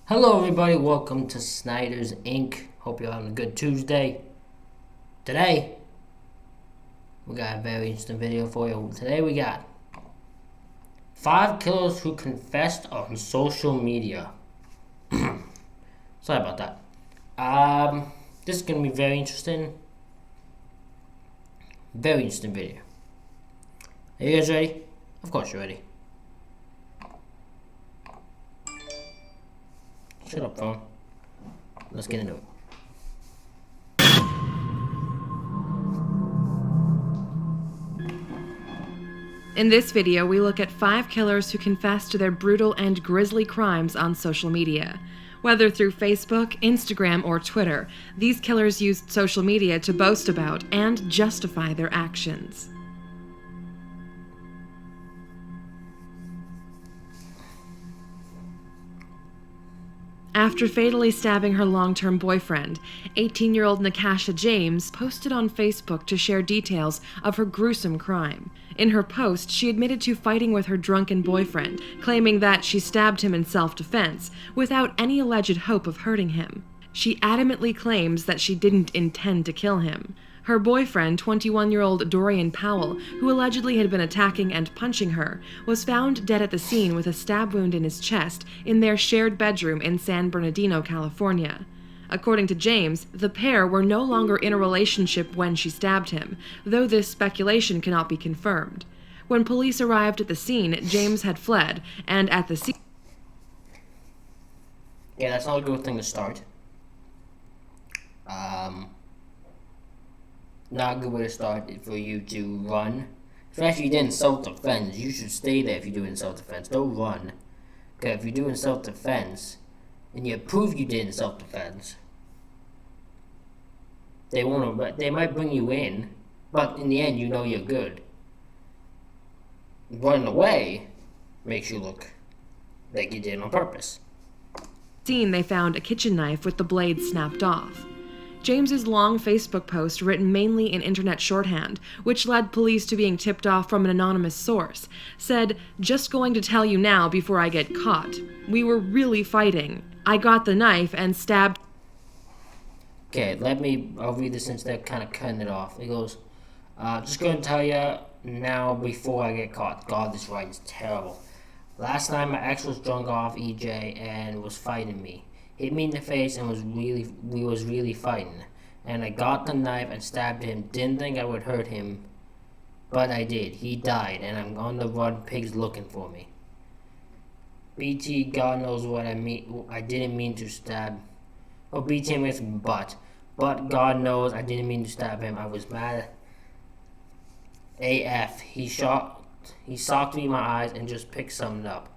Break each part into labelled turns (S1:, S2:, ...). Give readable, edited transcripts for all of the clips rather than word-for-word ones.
S1: Hello everybody, welcome to Snyder's Inc. Hope you're having a good Tuesday. Today, we got a very interesting video for you. Today we got 5 killers who confessed on social media. Sorry about that. This is going to be very interesting. Very interesting video. Are you guys ready? Of course you're ready. Shut up, phone. Let's get into it.
S2: In this video, we look at 5 killers who confessed to their brutal and grisly crimes on social media. Whether through Facebook, Instagram, or Twitter, these killers used social media to boast about and justify their actions. After fatally stabbing her long-term boyfriend, 18-year-old Nakasha James posted on Facebook to share details of her gruesome crime. In her post, she admitted to fighting with her drunken boyfriend, claiming that she stabbed him in self-defense, without any alleged hope of hurting him. She adamantly claims that she didn't intend to kill him. Her boyfriend, 21-year-old Dorian Powell, who allegedly had been attacking and punching her, was found dead at the scene with a stab wound in his chest in their shared bedroom in San Bernardino, California. According to James, the pair were no longer in a relationship when she stabbed him, though this speculation cannot be confirmed. When police arrived at the scene, James had fled, and at the scene...
S1: Yeah, that's not a good thing to start. Not a good way to start for you to run. Especially if you did in self-defense. You should stay there if you're doing self-defense. Don't run. Because if you're doing self-defense, and you prove you did in self-defense, they might bring you in, but in the end, you know you're good. Running away makes you look like you did it on purpose.
S2: They found a kitchen knife with the blade snapped off. James's long Facebook post, written mainly in internet shorthand, which led police to being tipped off from an anonymous source, said, "Just going to tell you now before I get caught. We were really fighting. I got the knife and stabbed..."
S1: Okay, I'll read this since they're kind of cutting it off. It goes, just going to tell you now before I get caught. God, this writing's terrible. Last night my ex was drunk off EJ and was fighting me. Hit me in the face and we was really fighting. And I got the knife and stabbed him. Didn't think I would hurt him, but I did. He died and I'm on the run. Pigs looking for me. BT, God knows what I mean. I didn't mean to stab. Oh, BT makes but God knows I didn't mean to stab him. I was mad. AF. He socked me in my eyes and just picked something up.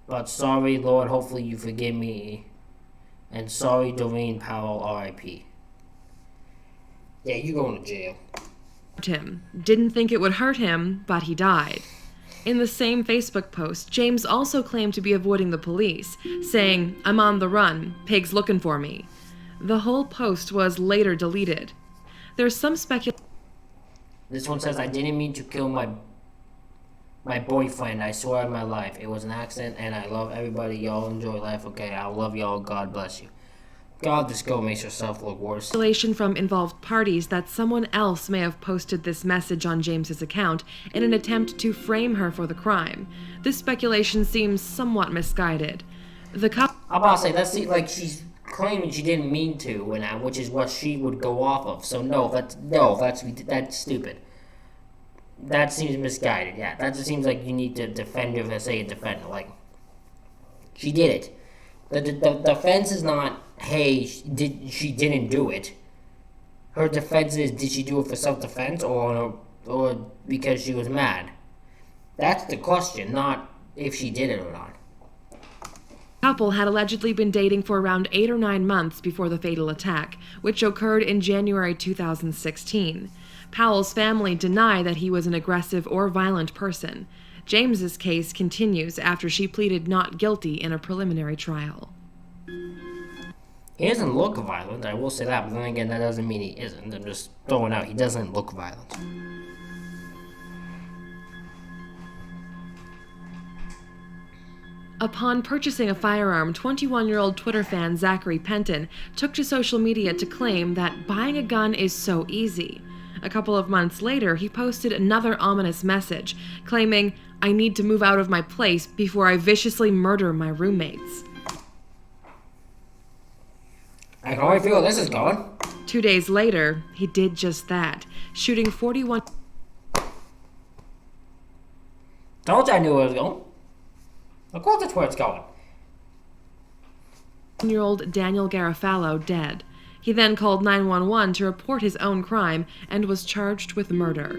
S1: But sorry, Lord. Hopefully you forgive me. And sorry, Doreen Powell, R.I.P. Yeah, you going to jail.
S2: Didn't think it would hurt him, but he died. In the same Facebook post, James also claimed to be avoiding the police, saying, "I'm on the run. Pigs looking for me." The whole post was later deleted. There's some speculation.
S1: This one says, "I didn't mean to kill my boyfriend. I swear on my life. It was an accident, and I love everybody. Y'all enjoy life, okay? I love y'all. God bless you." God, this girl makes herself look worse.
S2: Speculation from involved parties that someone else may have posted this message on James's account in an attempt to frame her for the crime. This speculation seems somewhat misguided. The couple...
S1: I'm about to say, that's like she's claiming she didn't mean to, which is what she would go off of. So that's stupid. That seems misguided. Yeah, that just seems like you need to defend her for say a defender. Like, she did it. The defense is not, hey, she didn't do it. Her defense is, did she do it for self-defense or because she was mad? That's the question, not if she did it or not.
S2: The couple had allegedly been dating for around 8 or 9 months before the fatal attack, which occurred in January 2016. Powell's family deny that he was an aggressive or violent person. James's case continues after she pleaded not guilty in a preliminary trial.
S1: He doesn't look violent, I will say that, but then again, that doesn't mean he isn't. I'm just throwing out, he doesn't look violent.
S2: Upon purchasing a firearm, 21-year-old Twitter fan Zachary Penton took to social media to claim that buying a gun is so easy. A couple of months later, he posted another ominous message, claiming, "I need to move out of my place before I viciously murder my roommates."
S1: I can already feel where this is going.
S2: 2 days later, he did just that, shooting 41...
S1: Told you I knew where it was going. Of course that's where it's going.
S2: Year-old Daniel Garofalo dead. He then called 911 to report his own crime and was charged with murder.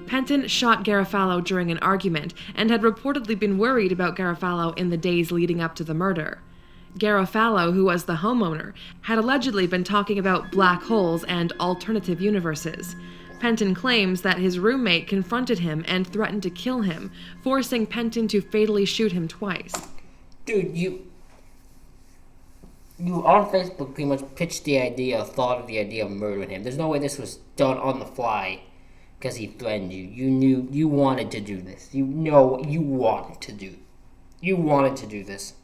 S2: Penton shot Garofalo during an argument and had reportedly been worried about Garofalo in the days leading up to the murder. Garofalo, who was the homeowner, had allegedly been talking about black holes and alternative universes. Penton claims that his roommate confronted him and threatened to kill him, forcing Penton to fatally shoot him twice.
S1: Dude, you on Facebook pretty much pitched the idea, thought of the idea of murdering him. There's no way this was done on the fly because he threatened you. You knew you wanted to do this. You know you wanted to do this.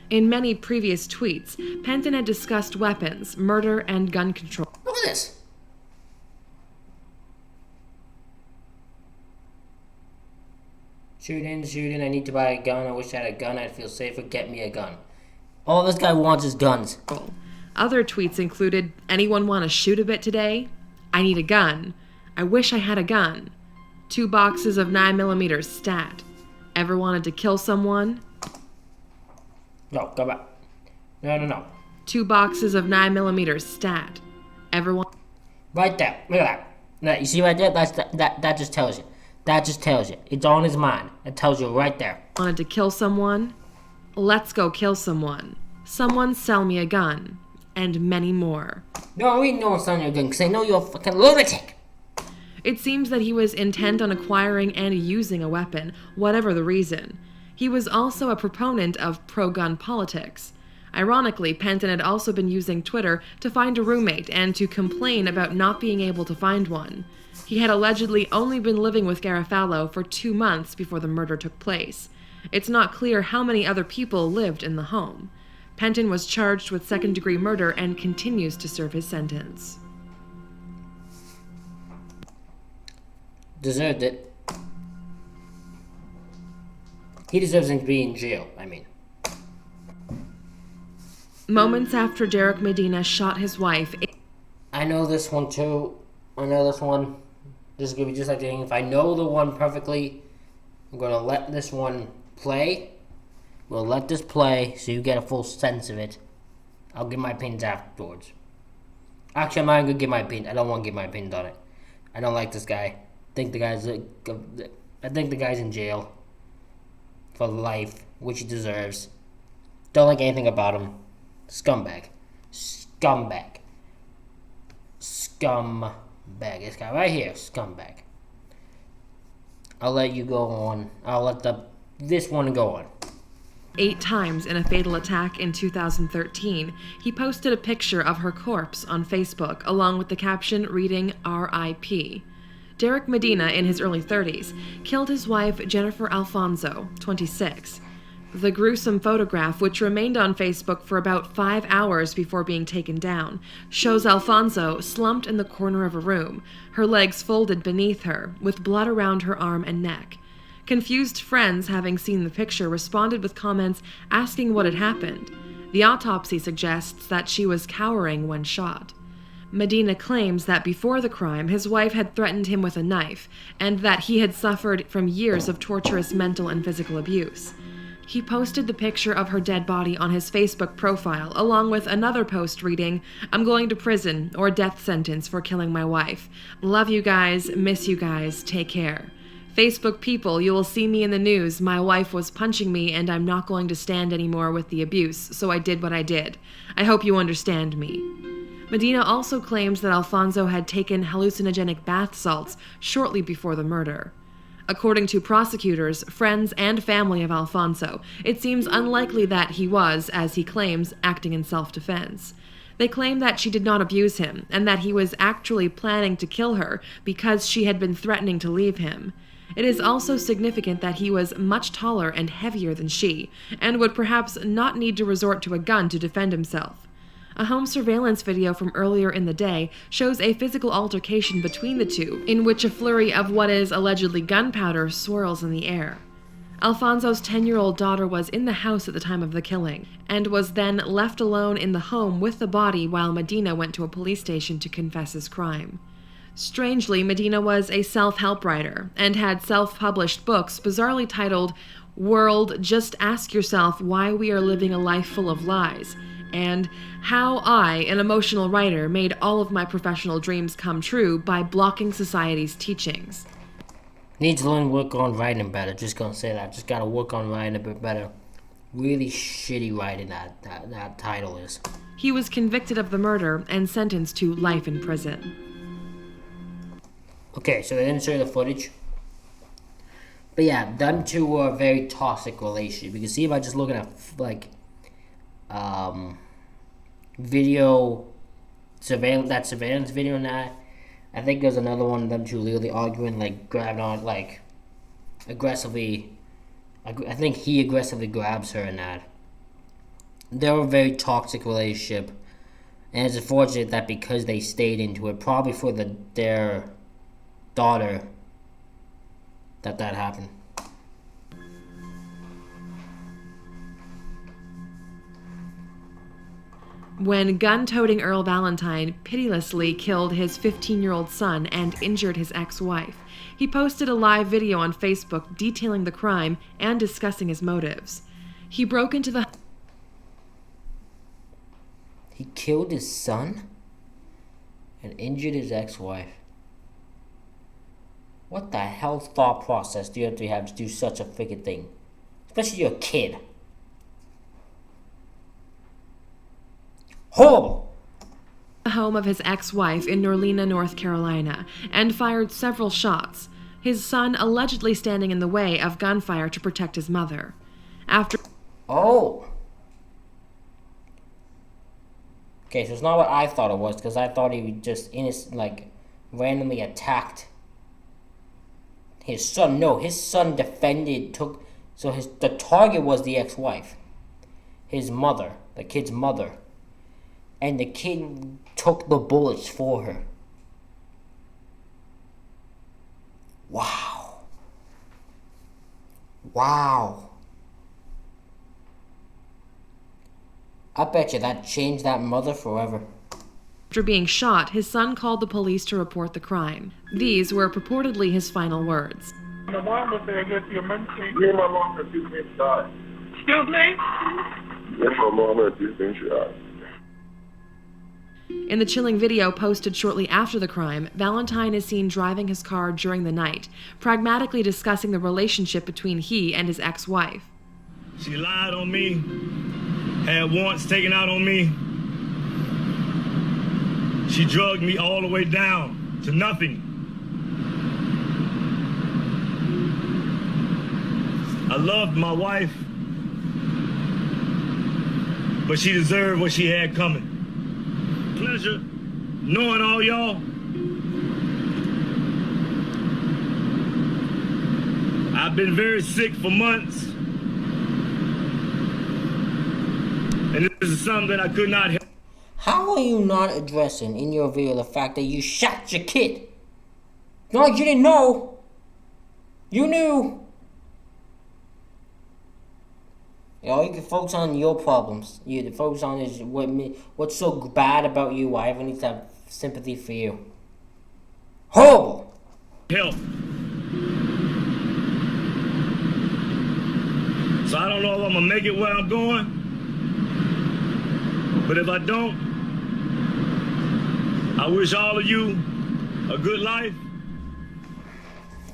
S2: In many previous tweets, Penton had discussed weapons, murder, and gun control.
S1: Look at this. Shooting, I need to buy a gun. I wish I had a gun. I'd feel safer. Get me a gun. All this guy wants is guns.
S2: Other tweets included, "Anyone want to shoot a bit today? I need a gun. I wish I had a gun. 2 boxes of 9mm stat. Ever wanted to kill someone?
S1: No, go back. No.
S2: 2 boxes of 9mm stat. Ever want..."
S1: Right there. Look at that. Now, you see right there? That just tells you. That just tells you. It's on his mind. It tells you right there.
S2: Wanted to kill someone? Let's go kill someone. Someone sell me a gun. And many more.
S1: No, we know it's on your gun because I know you're a fucking lunatic.
S2: It seems that he was intent on acquiring and using a weapon, whatever the reason. He was also a proponent of pro-gun politics. Ironically, Penton had also been using Twitter to find a roommate and to complain about not being able to find one. He had allegedly only been living with Garofalo for 2 months before the murder took place. It's not clear how many other people lived in the home. Penton was charged with second-degree murder and continues to serve his sentence.
S1: Deserved it. He deserves to be in jail, I mean.
S2: Moments after Derek Medina shot his wife...
S1: I know this one too. I know this one. This is going to be just like the thing. If I know the one perfectly, I'm going to let this one play. We'll let this play so you get a full sense of it. I'll give my opinions afterwards. Actually, I'm not going to give my opinion. I don't want to give my opinion on it. I don't like this guy. I think the guy's in jail for life, which he deserves. Don't like anything about him. Scumbag. This guy right here, scumbag. I'll let you go on. I'll let this one go on.
S2: 8 times in a fatal attack in 2013, he posted a picture of her corpse on Facebook, along with the caption reading R.I.P. Derek Medina, in his early 30s, killed his wife Jennifer Alfonso, 26. The gruesome photograph, which remained on Facebook for about 5 hours before being taken down, shows Alfonso slumped in the corner of a room, her legs folded beneath her, with blood around her arm and neck. Confused friends, having seen the picture, responded with comments asking what had happened. The autopsy suggests that she was cowering when shot. Medina claims that before the crime, his wife had threatened him with a knife, and that he had suffered from years of torturous mental and physical abuse. He posted the picture of her dead body on his Facebook profile, along with another post reading, "I'm going to prison or death sentence for killing my wife. Love you guys, miss you guys, take care. Facebook people, you will see me in the news. My wife was punching me and I'm not going to stand anymore with the abuse, so I did what I did. I hope you understand me." Medina also claims that Alfonso had taken hallucinogenic bath salts shortly before the murder. According to prosecutors, friends, and family of Alfonso, it seems unlikely that he was, as he claims, acting in self-defense. They claim that she did not abuse him, and that he was actually planning to kill her because she had been threatening to leave him. It is also significant that he was much taller and heavier than she, and would perhaps not need to resort to a gun to defend himself. A home surveillance video from earlier in the day shows a physical altercation between the two, in which a flurry of what is allegedly gunpowder swirls in the air. Alfonso's 10-year-old daughter was in the house at the time of the killing, and was then left alone in the home with the body while Medina went to a police station to confess his crime. Strangely, Medina was a self-help writer, and had self-published books bizarrely titled "World, Just Ask Yourself Why We Are Living a Life Full of Lies," and "How I, an Emotional Writer, Made All of My Professional Dreams Come True by Blocking Society's Teachings."
S1: Needs to learn work on writing better. Just gonna say that. Just gotta work on writing a bit better. Really shitty writing that title is.
S2: He was convicted of the murder and sentenced to life in prison.
S1: Okay, so they didn't show the footage. But yeah, them two were a very toxic relationship. You can see by just looking at video surveillance video and that. I think there's another one of them two literally arguing, like grabbing on, like aggressively. I think he aggressively grabs her and that. They were a very toxic relationship, and it's unfortunate that because they stayed into it, probably for their daughter, that happened.
S2: When gun-toting Earl Valentine pitilessly killed his 15-year-old son and injured his ex-wife, he posted a live video on Facebook detailing the crime and discussing his motives. He broke into the...
S1: He killed his son and injured his ex-wife. What the hell thought process do you have to do such a freaking thing? Especially you're a kid. Horrible!
S2: The home of his ex-wife in Norlena, North Carolina, and fired several shots, his son allegedly standing in the way of gunfire to protect his mother.
S1: Oh! Okay, so it's not what I thought it was, because I thought he just randomly attacked his son. No, his son the target was the ex-wife. His mother, the kid's mother. And the kid took the bullets for her. Wow. Wow. I bet you that changed that mother forever.
S2: After being shot, his son called the police to report the crime. These were purportedly his final words.
S3: My mom was there against the emergency.
S4: Me and my mom had just been shot.
S3: Excuse me?
S4: Me and my mom had just been shot.
S2: In the chilling video posted shortly after the crime, Valentine is seen driving his car during the night, pragmatically discussing the relationship between he and his ex-wife.
S5: She lied on me, had warrants taken out on me. She drugged me all the way down to nothing. I loved my wife, but she deserved what she had coming. Pleasure knowing all y'all. I've been very sick for months, and this is something that I could not help.
S1: How are you not addressing in your video the fact that you shot your kid? No, you didn't know. You knew. You know, you can focus on your problems. You can focus on is what's so bad about you. Why everyone needs to have sympathy for you. Horrible.
S5: Help. So I don't know if I'm gonna make it where I'm going, but if I don't, I wish all of you a good life.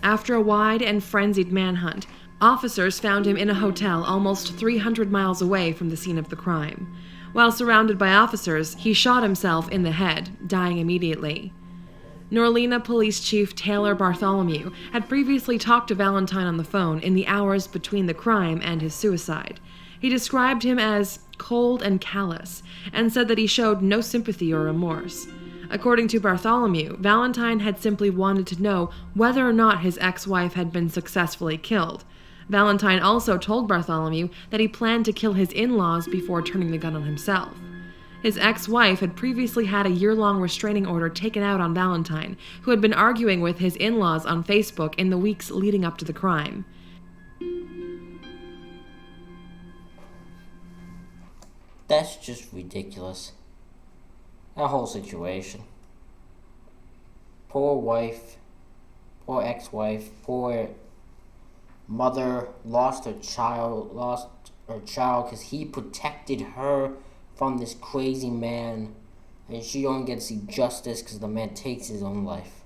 S2: After a wide and frenzied manhunt, officers found him in a hotel almost 300 miles away from the scene of the crime. While surrounded by officers, he shot himself in the head, dying immediately. Norlena Police Chief Taylor Bartholomew had previously talked to Valentine on the phone in the hours between the crime and his suicide. He described him as cold and callous, and said that he showed no sympathy or remorse. According to Bartholomew, Valentine had simply wanted to know whether or not his ex-wife had been successfully killed. Valentine also told Bartholomew that he planned to kill his in-laws before turning the gun on himself. His ex-wife had previously had a year-long restraining order taken out on Valentine, who had been arguing with his in-laws on Facebook in the weeks leading up to the crime.
S1: That's just ridiculous. That whole situation. Poor wife, poor ex-wife, poor mother lost her child because he protected her from this crazy man, and she don't get to see justice because the man takes his own life.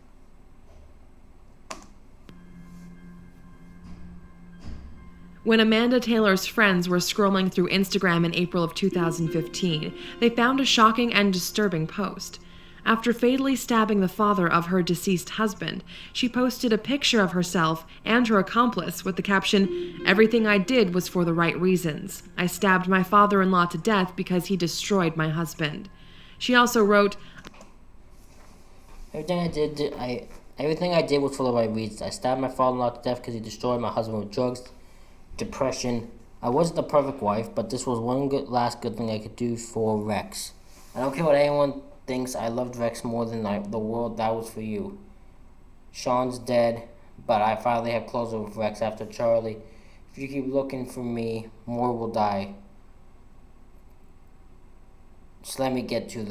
S2: When Amanda Taylor's friends were scrolling through Instagram in April of 2015, they found a shocking and disturbing post. After fatally stabbing the father of her deceased husband, she posted a picture of herself and her accomplice with the caption, "Everything I did was for the right reasons. I stabbed my father-in-law to death because he destroyed my husband." She also wrote,
S1: Everything I did was for the right reasons. I stabbed my father-in-law to death because he destroyed my husband with drugs, depression. I wasn't the perfect wife, but this was one last good thing I could do for Rex. I don't care what anyone thinks, I loved Rex more than the world that was for you. Sean's dead, but I finally have closure with Rex after Charlie. If you keep looking for me, more will die. Just let me get to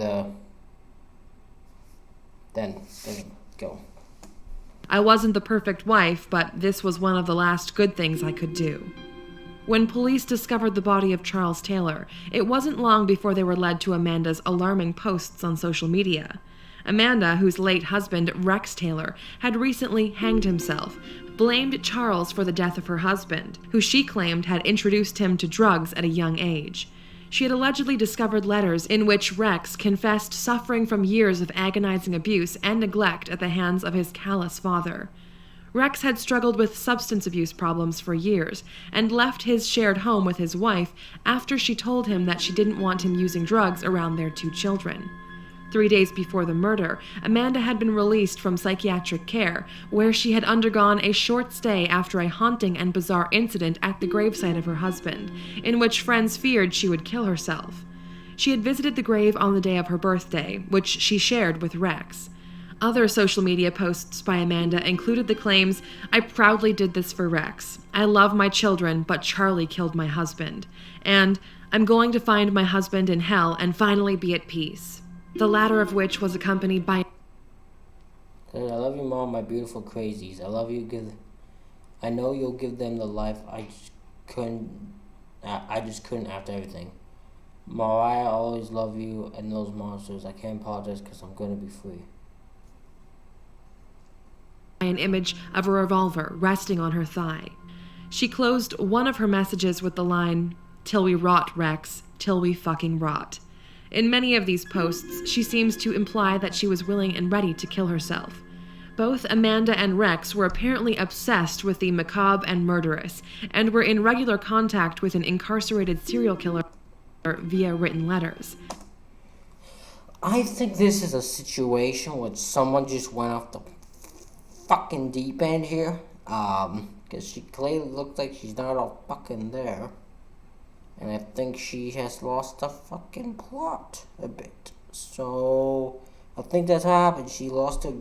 S1: then go.
S2: "I wasn't the perfect wife, but this was one of the last good things I could do." When police discovered the body of Charles Taylor, it wasn't long before they were led to Amanda's alarming posts on social media. Amanda, whose late husband, Rex Taylor, had recently hanged himself, blamed Charles for the death of her husband, who she claimed had introduced him to drugs at a young age. She had allegedly discovered letters in which Rex confessed suffering from years of agonizing abuse and neglect at the hands of his callous father. Rex had struggled with substance abuse problems for years and left his shared home with his wife after she told him that she didn't want him using drugs around their 2 children. 3 days before the murder, Amanda had been released from psychiatric care, where she had undergone a short stay after a haunting and bizarre incident at the gravesite of her husband, in which friends feared she would kill herself. She had visited the grave on the day of her birthday, which she shared with Rex. Other social media posts by Amanda included the claims, "I proudly did this for Rex. I love my children, but Charlie killed my husband." And, "I'm going to find my husband in hell and finally be at peace." The latter of which was accompanied by,
S1: I love you, Mom, my beautiful crazies. I love you. I know you'll give them the life I just couldn't after everything. Mariah, I always love you and those monsters. I can't apologize because I'm going to be free.
S2: an image of a revolver resting on her thigh. She closed one of her messages with the line, "Till we rot, Rex, till we fucking rot." In many of these posts, she seems to imply that she was willing and ready to kill herself. Both Amanda and Rex were apparently obsessed with the macabre and murderous, and were in regular contact with an incarcerated serial killer via written letters.
S1: I think this is a situation where someone just went off the fucking deep end here. Because she clearly looks like she's not all fucking there. And I think she has lost the fucking plot a bit. So, I think that's what happened. She lost her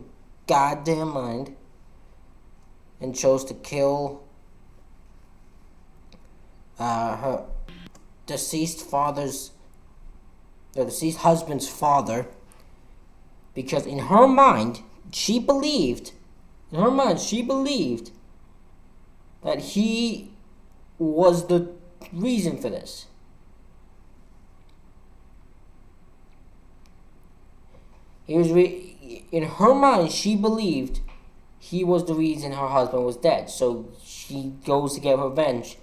S1: goddamn mind and chose to kill her deceased husband's father, because in her mind she believed that he was the reason for this. In her mind, she believed he was the reason her husband was dead. So she goes to get revenge.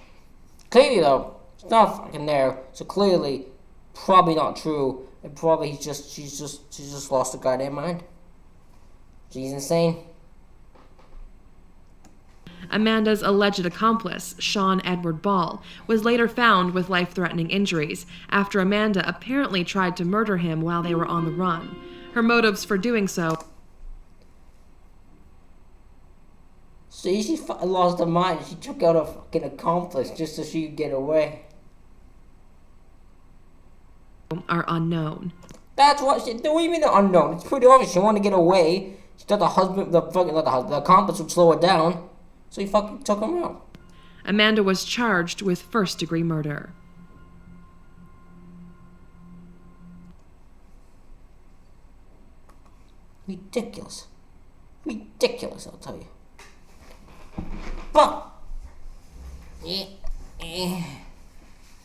S1: Clearly, though, it's not fucking there. So clearly, probably not true. And probably she's just lost her goddamn mind. She's insane.
S2: Amanda's alleged accomplice, Sean Edward Ball, was later found with life-threatening injuries after Amanda apparently tried to murder him while they were on the run. Her motives for doing so.
S1: See, she lost her mind. She took out a fucking accomplice just so she could get away.
S2: Are unknown.
S1: That's what she. Don't even unknown. It's pretty obvious. She wanted to get away. She thought the husband, the accomplice would slow her down, so he fucking took him out.
S2: Amanda was charged with first-degree murder.
S1: Ridiculous. Ridiculous, I'll tell you. But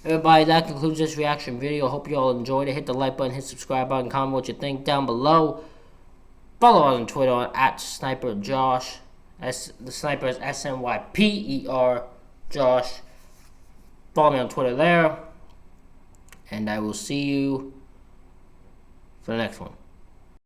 S1: everybody, that concludes this reaction video. Hope you all enjoyed it. Hit the like button, hit subscribe button, comment what you think down below. Follow us on Twitter at SniperJosh. The sniper is SNYPER Josh. Follow me on Twitter there. And I will see you for the next one.